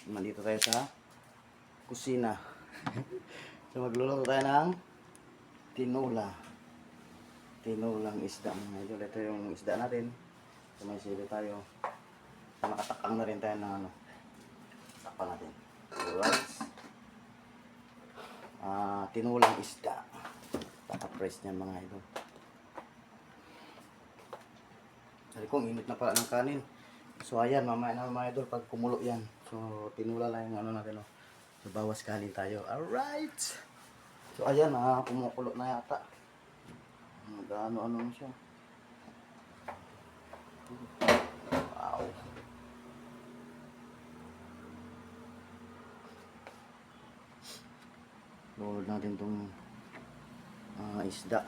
nandito tayo sa kusina. So magluluto tayo ng tinola. Tinolang isda mga idol. Ito yung isda natin. So may sili tayo. So nakatakang na rin tayo ng ano. Takpan natin. Alright. Tinolang isda. Paka-press niyan mga idol. Sabi ko, init na pala ng kanin. So ayan, mamaya na mga idol pag kumulo yan. So tinula lang yung ano natin. Oh. So bawas kanin tayo. Alright. So ayan, kumukulo na yata. Ano na siya. Wow. Load natin itong isda.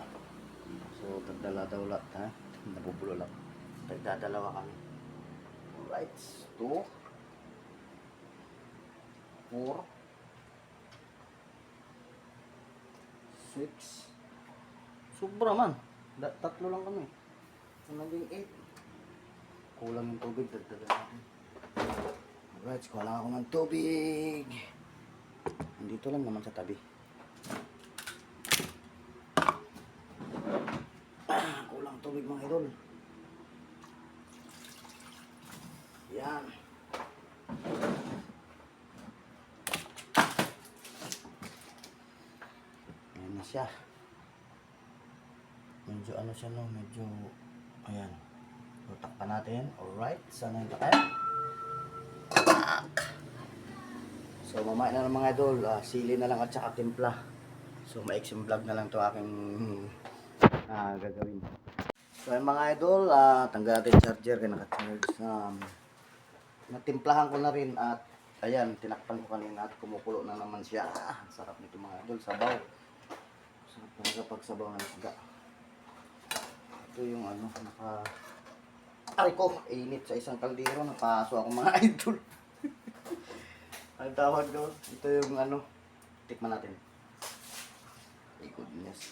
So tagdala-dala ha. Nabubulo lang. Tagdadalawa kami. Alright. 2 4 6 sobra man. Tatlo lang kami. So naging 8. Kulang yung tubig. Dagdagan natin. Alright. Kulang ako ng tubig. Nandito lang naman sa tabi. Kulang tubig mga idol. Yan. Ayan na siya. Medyo ano siya no, medyo ayan. Takpan natin. Alright, sana yung takpan. So mamaya na lang mga idol, sili na lang at saka timpla. So maiksing vlog na lang to aking gagawin. So ayun mga idol, tanggal natin charger kaya naka-charge. Natimplahan ko na rin at ayan, tinakpan ko kanina at kumukulo na naman siya. Sarap nito mga idol, sabaw. Sarap talaga pag sabaw ng isda. Ito yung ano, ay ko, init sa isang kaldero, napaso ako mga idol. Ang tawag doon, ito yung ano, tikman natin. My goodness.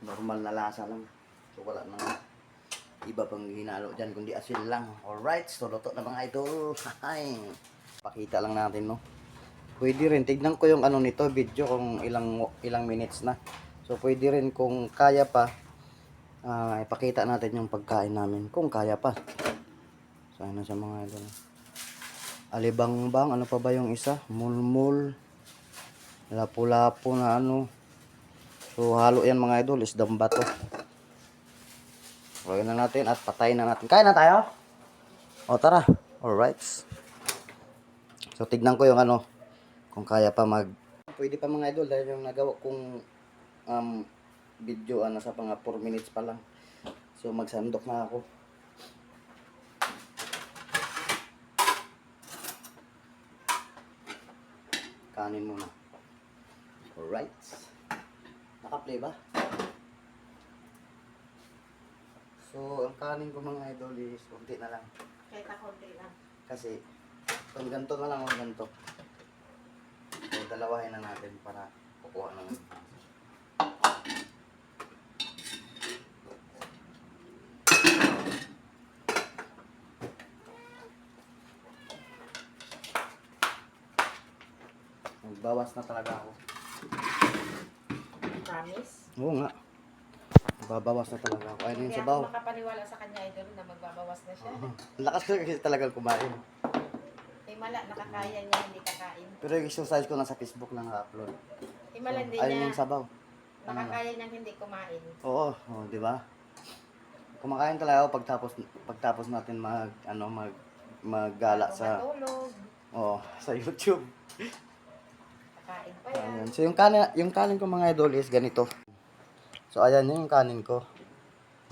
Normal na lasa lang. So wala nang iba pang hinalo dyan kundi asin lang. Alright, so luto na mga idol. Pakita lang natin no. Pwede rin, tignan ko yung ano nito, video kung ilang minutes na. So pwede rin kung kaya pa, ipakita natin yung pagkain namin kung kaya pa. So ayun na siya mga idol. Alibangbang, ano pa ba yung isa? Mulmul. Lapu-lapu na ano. So halo yan mga idol, isdang bato. Huwag na natin at patayin na natin. Kaya na tayo? O tara. Alright. So tignan ko yung ano, kung kaya pa pwede pa mga idol dahil yung nagawa kong video nasa pang 4 minutes pa lang. So magsandok na ako. Kanin muna. Alright. Naka-play ba? So, ang kanin ko mga idol is konti na lang. Kahit na konti lang. Kasi, kung ganito na lang o ganito. So, dalawahin na natin para kukuha ng magbawas na talaga ako. Promise? Oo nga. Babawas na talaga ako. Ayun yung Kaya sabaw. ako makapaniwala sa kanya idol na magbabawas na siya. Ang lakas ko kasi talagang kumain. Himala, nakakaya niya, hindi kakain. Pero yung exercise ko nasa Facebook lang na-upload. Himala, hindi Ayun niya, yung sabaw. nakakaya niyang hindi kumain. Oo, di ba? Kumakain talaga ako pagtapos natin maggala sa sa YouTube. Kakain pa yan. Ayan. So yung kanin ko mga idol is ganito. So ayan yung kanin ko.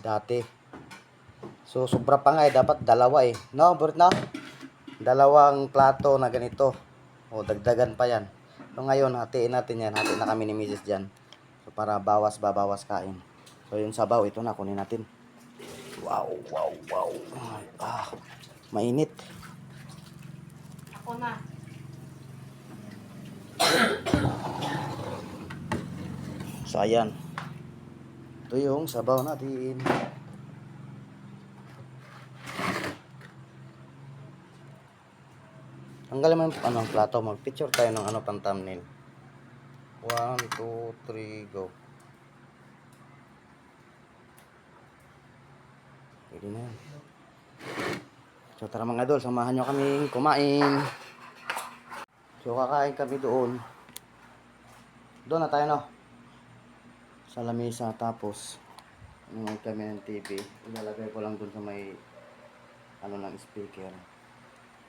Dati. So sobra pa nga dapat dalawa eh. No, Bert na? Dalawang plato na ganito. O dagdagan pa yan. So ngayon hatiin natin yan. Hatiin na kami ni Mrs. dyan. So para bawas kain. So yung sabaw ito na kunin natin. Wow. Mainit. Ako na. So ayan. Ito yung sabaw natin. Tanggalin mo yung plato. Mag-picture tayo ng pang thumbnail. 1, 2, 3, go. Pwede na yan. So tara mga idol, samahan nyo kaming kumain. So kakain kami doon. Doon na tayo no. Sa lamesa, tapos nanonood kami ng TV. Ilalagay ko lang doon sa may ng speaker.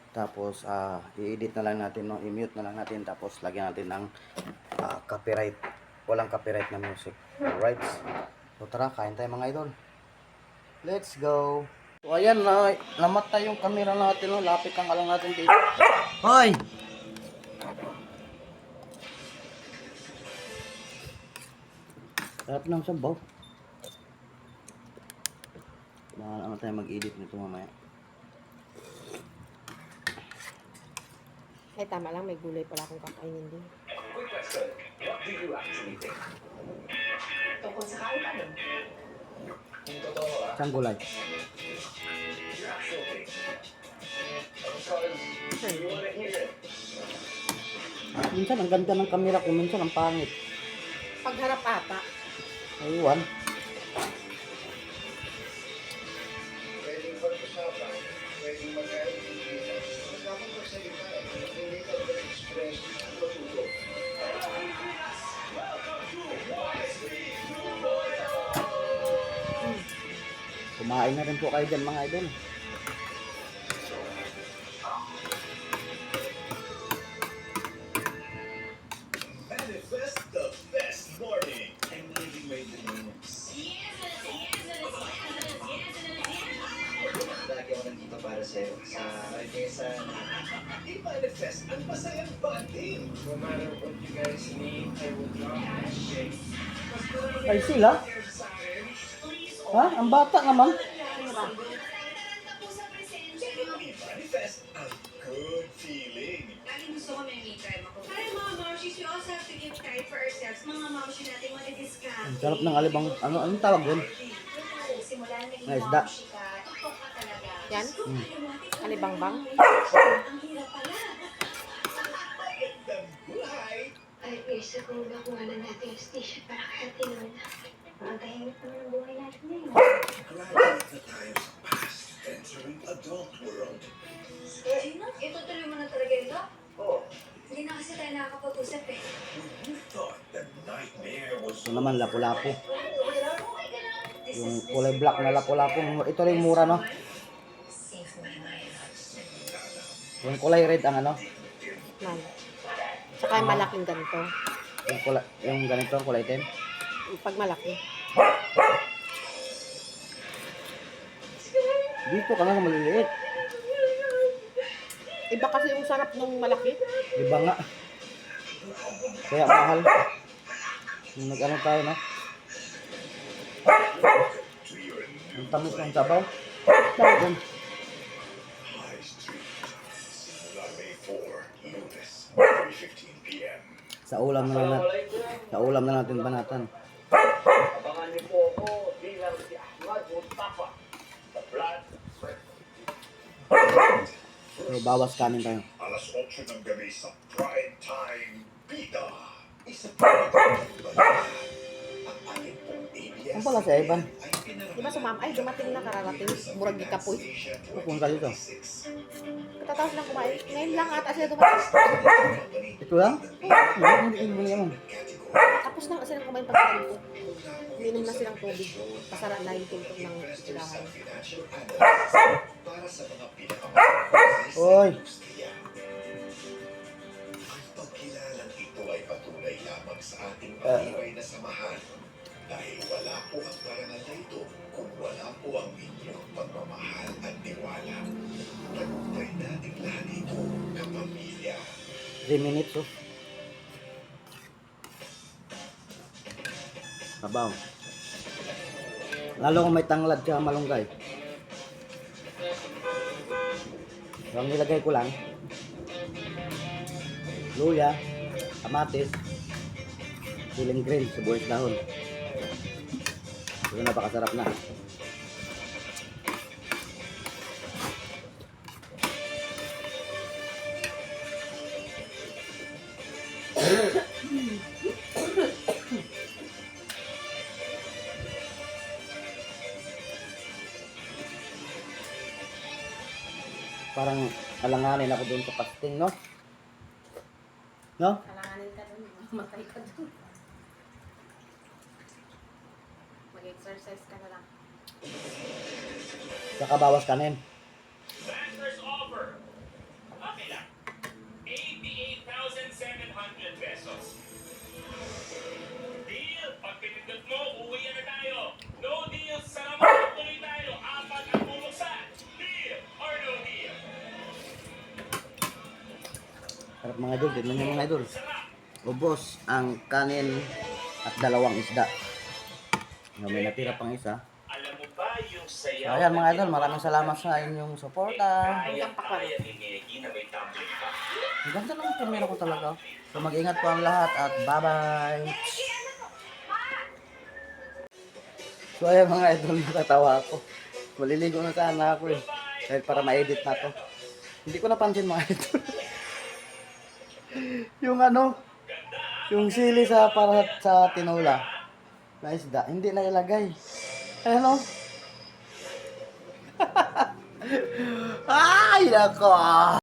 Tapos i-edit na lang natin, no? I-mute na lang natin, tapos lagyan natin ng copyright. Walang copyright na music. Alright. So tara, kain tayo mga idol. Let's go. So ayan na, namatay yung camera natin, no? Lapit ang alang natin dito. Hoy! Sarap ng sabaw. Bahala naman tayo mag-edit nito mamaya. Ay, tama lang. May gulay pala akong kakainin din. Tungkol sa kain. Saan gulay? Minsan ang ganda ng camera ko, minsan ang pangit. Pagharap ata. Aywan. Kumain na rin po kayo dyan mga idol. Manifest the best morning and living my dreams. Lagi ako nandito para sa'yo. Sa Marquesa. I-manifest ang masayang bonding. No matter what you guys need, I will drop that shit. Ay sila? Ha? Ang bata naman. I-manifest ang good feeling. Laging gusto ko may me time ako. Parang mga mamshis, we also have to give time for ourselves. Mga mamshis natin, madi-discount. Ang sarap ng alibang, anong tawag doon? Simula na naging Na isda. mamshi ka, tuktok ka talaga. Yan? Alibangbang? Ang hirap pala. Magandang buhay. Ay, Pirsa, kung nakuha na natin yung station para kaya tinun. Ang tahimik naman ang buhay natin ngayon. Graduate the times past, entering adult world. Gina, itutuloy mo na talaga ito? Oh, Hindi na kasi tayo nakakapag-usap eh. when you thought the nightmare was Ito naman, lapu-lapu. This Yung is kulay black na lapu-lapu. Ito rin mura, no? Save my life. Yung kulay red ang Man. Saka yung malaking ganito. yung ganito ang kulay itim. Pag malaki. Dito ka nga sa maliliit. Iba kasi yung sarap ng malaki. Iba nga. Kaya mahal. Yung nag-ano tayo, no? to your new Ang tamis ng sabaw. Yan. high street. Simula May 4, Lunes, 3:15 p.m. Sa ulam na natin banatan. Abangan niyo po ako bilang si Ahmad Mustafa. The Blood So, bawas kanin tayo. Alas 8 ng gabi sa prime time, Bida. Isa pa rin ang ating pong ABS. Ang pala si Ivan. Di ba sumama? Ay, dumating na kararating. Murag di kapoy. Pupunta dito. Katatapos lang kumain. Ngayon lang ata sila dumating. Ito lang? Hindi mo naman. Tapos na silang kumain pagkain ko. Minom na silang tubig. Pasara na yung tubig ng ilahan. Para sa mga pinakamahal Oy. ang pagkilalang ito ay patunay lamang sa ating matibay na samahan. Dahil wala po ang parangal na ito kung wala po ang inyong pagmamahal at tiwala. Tagumpay natin lahat ito, kapamilya. 3 minutes, oh. Sabaw. Lalo kung may tanglad siya malunggay. So, ang nilagay ko lang, luya, kamatis, Feeling grill, sibuyas dahon. Ito napakasarap na. Parang alanganin ako doon sa fasting, no? No? Kalanganin ka dun, mamatay ka dun. Mag-exercise ka na lang. Saka bawas kanin. Masters offer. Okay lang. 88,700 pesos. Deal. Pag pinindot mo, uwi na tayo. No deal. Salamat. Tuloy tayo. Apat ang bumuksan. Deal or no deal? Sarap mga idol, din lang mga idol. Sarap. Ubos ang kanin at dalawang isda. May natira pang isa. Alam mo ba yung So, sayaw? ayan mga idol, maraming salamat sa inyong suporta. Kaya ni Maggie na may tumbling pa. Ang ganda ng camera ko talaga. So mag-ingat po ang lahat at bye-bye. So ayan mga idol, natatawa ako. Maliligo na sana ako eh. Dahil para ma-edit na to. Hindi ko napansin mga idol. Yung ano, yung sili sa para sa tinola na isda, hindi na ilagay. Ayan o. Ay, nako.